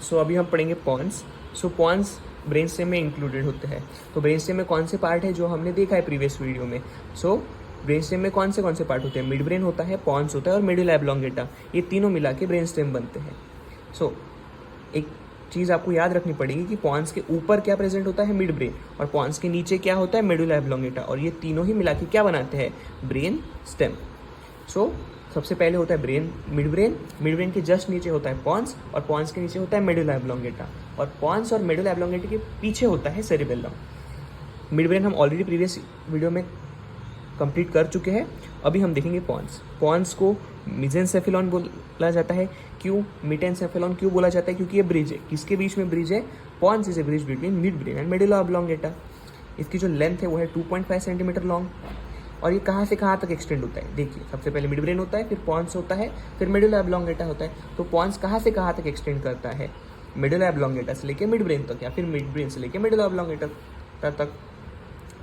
सो अभी हम पढ़ेंगे पॉन्स। सो पॉन्स ब्रेन स्टेम में इंक्लूडेड होते हैं। तो ब्रेन स्टेम में कौन से पार्ट है जो हमने देखा है प्रीवियस वीडियो में। सो ब्रेन स्टेम में कौन से पार्ट होते हैं, मिड ब्रेन होता है, पॉन्स होता है और मेडुला ऑब्लोंगेटा, ये तीनों मिला के ब्रेन स्टेम बनते हैं। सो एक चीज़ आपको याद रखनी पड़ेगी कि पॉन्स के ऊपर क्या प्रेजेंट होता है, मिड ब्रेन, और पॉन्स के नीचे क्या होता है, मेडुला ऑब्लोंगेटा, और ये तीनों ही मिला के क्या बनाते हैं, ब्रेन स्टेम। सो सबसे पहले होता है ब्रेन, मिड ब्रेन के जस्ट नीचे होता है पॉन्स, और पॉन्स के नीचे होता है मेडुला ऑब्लोंगेटा, और पॉन्स और मेडुला ऑब्लोंगेटा के पीछे होता है सेरिबेलम। मिड ब्रेन हम ऑलरेडी प्रीवियस वीडियो में कंप्लीट कर चुके हैं। अभी हम देखेंगे पॉन्स। पॉन्स को मिजेंसेफेलॉन बोला जाता है। क्यों मेटेंसेफेलॉन क्यों बोला जाता है, क्योंकि ये ब्रिज है। किसके बीच में ब्रिज है, pons is a bridge between mid brain and medulla oblongata. इसकी जो लेंथ है वो है 2.5 सेंटीमीटर लॉन्ग, और ये कहाँ से कहाँ तक एक्सटेंड होता है, देखिए सबसे पहले मिड ब्रेन होता है, फिर पॉन्स होता है, फिर मेडुला ऑब्लोंगेटा होता है। तो पॉन्स कहाँ से कहाँ तक एक्सटेंड करता है, मेडुला ऑब्लोंगेटा से लेके मिड ब्रेन तक, या फिर मिड ब्रेन से लेके मेडुला ऑब्लोंगेटा तक।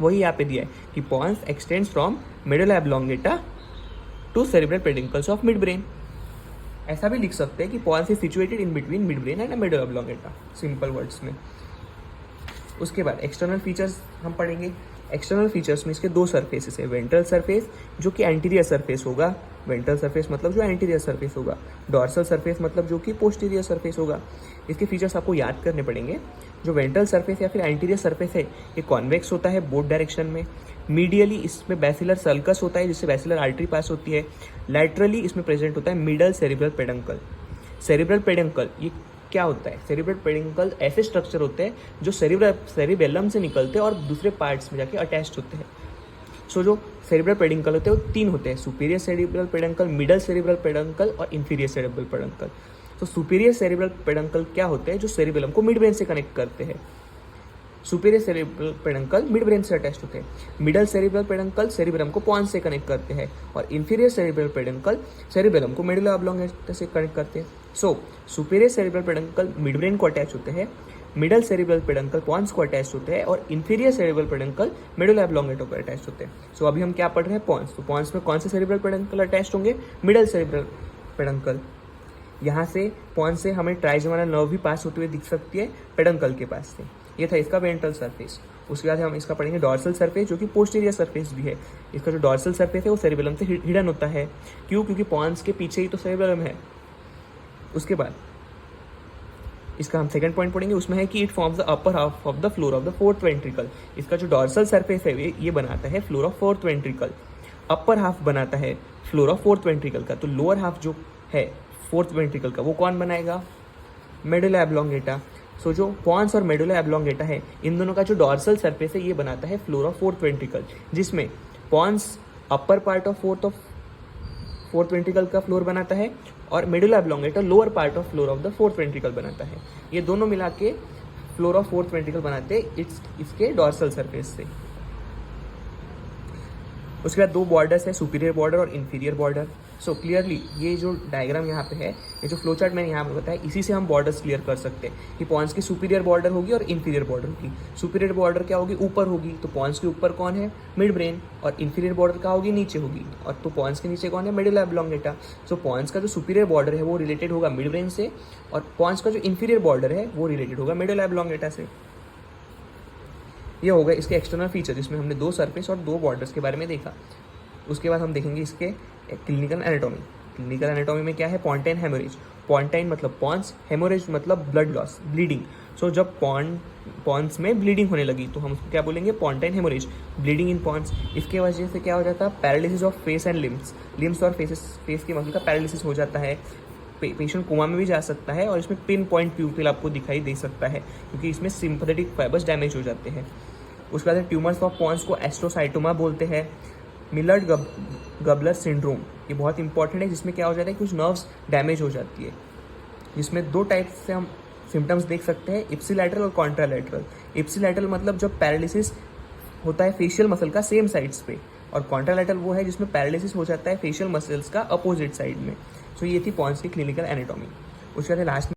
वही यहाँ पे दिया है कि pons extends from medulla oblongata to cerebral peduncles of mid brain. ऐसा भी लिख सकते हैं कि pons is situated in between mid brain and medulla oblongata, simple words में। उसके बाद एक्सटर्नल फीचर्स हम पढ़ेंगे। एक्सटर्नल फीचर्स में इसके दो सरफेसेस है, वेंट्रल सरफेस जो कि एंटीरियर सरफेस होगा, वेंट्रल सरफेस मतलब जो एंटीरियर सरफेस होगा, डॉर्सल सरफेस मतलब जो कि पोस्टीरियर सरफेस होगा। इसके फीचर्स आपको याद करने पड़ेंगे। जो वेंट्रल सरफेस या फिर एंटीरियर सरफेस है, ये कॉन्वेक्स होता है बोथ डायरेक्शन में। मीडियली इसमें बैसिलर सल्कस होता है जिससे बैसिलर आर्टरी पास होती है। लैटरली इसमें प्रेजेंट होता है middle cerebral peduncle. Cerebral peduncle ये क्या होता है, सेरिब्रल पेडिंकल ऐसे स्ट्रक्चर होते हैं जो सेरिबेलम से निकलते हैं और दूसरे पार्ट्स में जाके अटैच्ड होते हैं। सो जो सेरिब्रल पेडिंकल होते हैं वो तीन होते हैं, superior cerebral peduncle, middle cerebral peduncle और इंफीरियर सेरिब्रल पेडंकल। तो सुपीरियर सेरिब्रल पेडंकल क्या होते हैं, जो सेरिबेलम को मिड ब्रेन से कनेक्ट करते हैं। Superior cerebral peduncle mid brain से अटैच्ड होते हैं। मिडल सेरिब्रल पेडंकल सेरिबेलम को पॉन्स से कनेक्ट करते हैं, और इंफीरियर सेरिब्रल पेडंकल सेरिबेलम को मेडुला ऑब्लोंगेटा से कनेक्ट करते हैं। सो superior cerebral peduncle mid brain को अटैच होते हैं, मिडल सेरिब्रल पेडंकल पॉन्स को अटैच होते हैं, और inferior cerebral peduncle medulla oblongata को अटैच होते हैं। सो अभी हम क्या पढ़ रहे हैं, पॉन्स। तो पॉन्स में कौन से सेरिब्रल पेडंकल अटैच होंगे, मिडल सेरिब्रल पेडंकल। यहाँ से पॉन्स से हमें ट्राइजेमिनल नर्व भी पास होते हुए दिख सकती है पेडंकल के पास से। ये था इसका वेंट्रल सरफेस। उसके बाद हम इसका पढ़ेंगे डॉर्सल सरफेस, जो कि पोस्टीरियर सरफेस भी है। इसका जो डॉर्सल सरफेस है वो सेरिबेलम से हिडन होता है। क्यों, क्योंकि पॉन्स के पीछे ही तो सेरिबेलम है। उसके बाद इसका हम सेकंड पॉइंट पढ़ेंगे, उसमें है कि it forms the upper half of the floor of the fourth ventricle. इसका जो डॉर्सल सरफेस है ये बनाता है floor of fourth ventricle, upper half बनाता है फ्लोर ऑफ फोर्थ वेंट्रिकल का। तो लोअर हाफ जो है फोर्थ वेंट्रिकल का वो कौन बनाएगा, मेडुला ऑब्लोंगेटा। सो जो पॉन्स और मेडुला ऑब्लोंगेटा है, इन दोनों का जो डॉर्सल सरफेस है ये बनाता है फ्लोर ऑफ फोर्थ वेंट्रिकल, जिसमें pons upper part of fourth ventricle का फ्लोर बनाता है, और medulla oblongata lower part of floor of the fourth ventricle बनाता है। ये दोनों मिला के फ्लोर ऑफ फोर्थ वेंट्रिकल बनाते हैं इसके डॉर्सल सरफेस से। उसके बाद दो बॉर्डर्स है, सुपीरियर बॉर्डर और इंफीरियर बॉर्डर। सो क्लियरली ये जो डायग्राम यहाँ पे है, ये जो फ्लो चार्ट मैंने यहाँ पे बताया, इसी से हम बॉर्डर्स क्लियर कर सकते हैं कि पॉन्स की सुपीरियर बॉर्डर होगी और इंफीरियर बॉर्डर होगी। सुपीरियर बॉर्डर क्या होगी, ऊपर होगी, तो पॉन्स के ऊपर कौन है, मिड ब्रेन, और इंफीरियर बॉर्डर क्या होगी, नीचे होगी, और तो पॉन्स के नीचे कौन है, मेडुला ऑब्लोंगेटा। सो पॉन्स का जो सुपीरियर बॉर्डर है वो रिलेटेड होगा मिड ब्रेन से, और पॉन्स का जो इंफीरियर बॉर्डर है वो रिलेटेड होगा मेडुला ऑब्लोंगेटा से। ये हो गए इसके एक्सटर्नल फीचर, जिसमें हमने दो सरफेस और दो बॉर्डर्स के बारे में देखा। उसके बाद हम देखेंगे इसके क्लिनिकल एनाटॉमी। क्लिनिकल एनाटॉमी में क्या है, पॉन्टाइन हेमोरेज। पॉन्टाइन मतलब पॉन्स, हेमोरेज मतलब ब्लड लॉस, ब्लीडिंग। सो जब पॉन्स में ब्लीडिंग होने लगी तो हम उसको क्या बोलेंगे, पॉन्टाइन हेमोरेज, ब्लीडिंग इन पॉन्स। इसके वजह से क्या हो जाता है, paralysis of face and limbs और फेस की मसल का पैरालिसिस हो जाता है। पेशेंट कोमा में भी जा सकता है, और इसमें पिन पॉइंट प्यूपिल आपको दिखाई दे सकता है, क्योंकि इसमें सिंपैथेटिक फाइबर्स डैमेज हो जाते हैं। उसके बाद ट्यूमर्स ऑफ पॉन्स को एस्ट्रोसाइटोमा बोलते हैं। मिलर्ड गबलर सिंड्रोम, ये बहुत इंपॉर्टेंट है, जिसमें क्या हो जाता है, कुछ नर्व्स डैमेज हो जाती है, जिसमें दो टाइप से हम सिम्टम्स देख सकते हैं, इप्सिलैटरल और कॉन्ट्रालैटरल। इप्सिलैटरल मतलब जब पैरालिसिस होता है फेशियल मसल का सेम साइड्स पे, और कॉन्ट्रालैटरल वो है जिसमें पैरालिसिस हो जाता है फेशियल मसल्स का अपोजिट साइड में। सो ये थी पॉन्स की क्लिनिकल एनाटॉमी। उसके बाद लास्ट